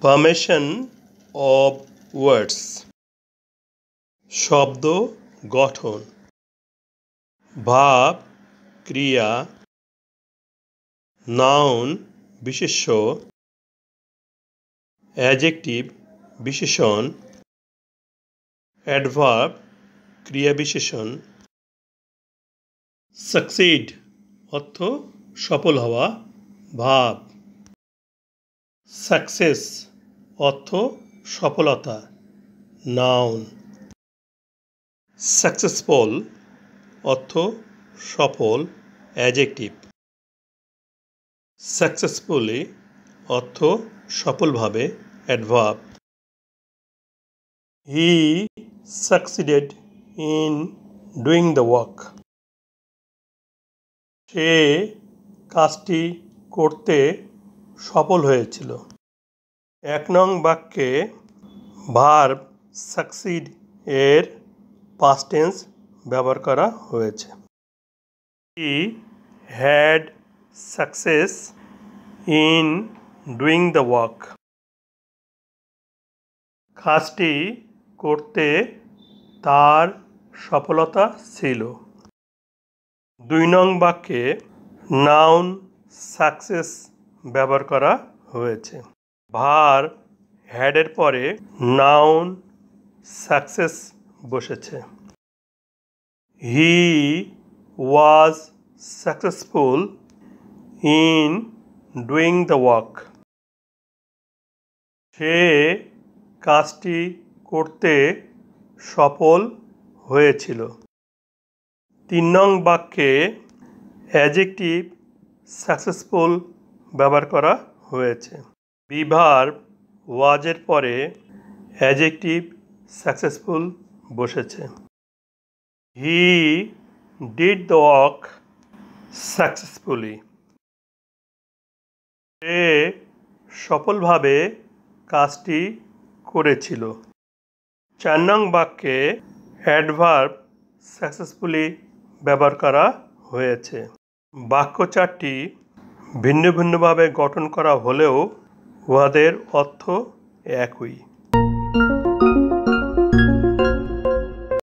Formation of words. শব্দ গঠন। ভাব, ক্রিয়া, নাউন বিশেষ্য, অ্যাডজেক্টিভ বিশেষণ, অ্যাডভার্ব ক্রিয়া বিশেষণ, সাকসিড অর্থ সফল হওয়া, ভাব, সাকসেস অর্থ সফলতা, নাউন, সাকসেসফুল অর্থ সফল, অ্যাডজেক্টিভ, সাকসেসফুলি অর্থ সফলভাবে, adverb. He succeeded in doing the work. সে কাজটি করতে সফল হয়েছিল। ১ নং বাক্যে ভার্ব সাকসিড এর পাস্ট টেন্স ব্যবহার করা হয়েছে। He had success in doing the work. কাজটি করতে তার সফলতা ছিল। ২ নং বাক্যে নাউন সাকসেস ব্যবহার করা হয়েছে। ভার্ব হ্যাডের পরে নাউন সাকসেস বসেছে। He was successful in doing the work. সে কাজটি করতে সফল হয়েছিল। ৩ নং বাক্যে অ্যাডজেক্টিভ সাকসেসফুল ব্যবহার করা হয়েছে। বি ভার্ব ওয়াজের পরে অ্যাডজেক্টিভ সাকসেসফুল বসেছে। He did the work successfully. সে সফলভাবে কাজটি করেছিল। ৪ নং বাক্যে অ্যাডভার্ব সাকসেসফুলি ব্যবহার করা হয়েছে। বাক্য চারটি ভিন্ন ভিন্নভাবে গঠন করা হলেও উহাদের অর্থ একই।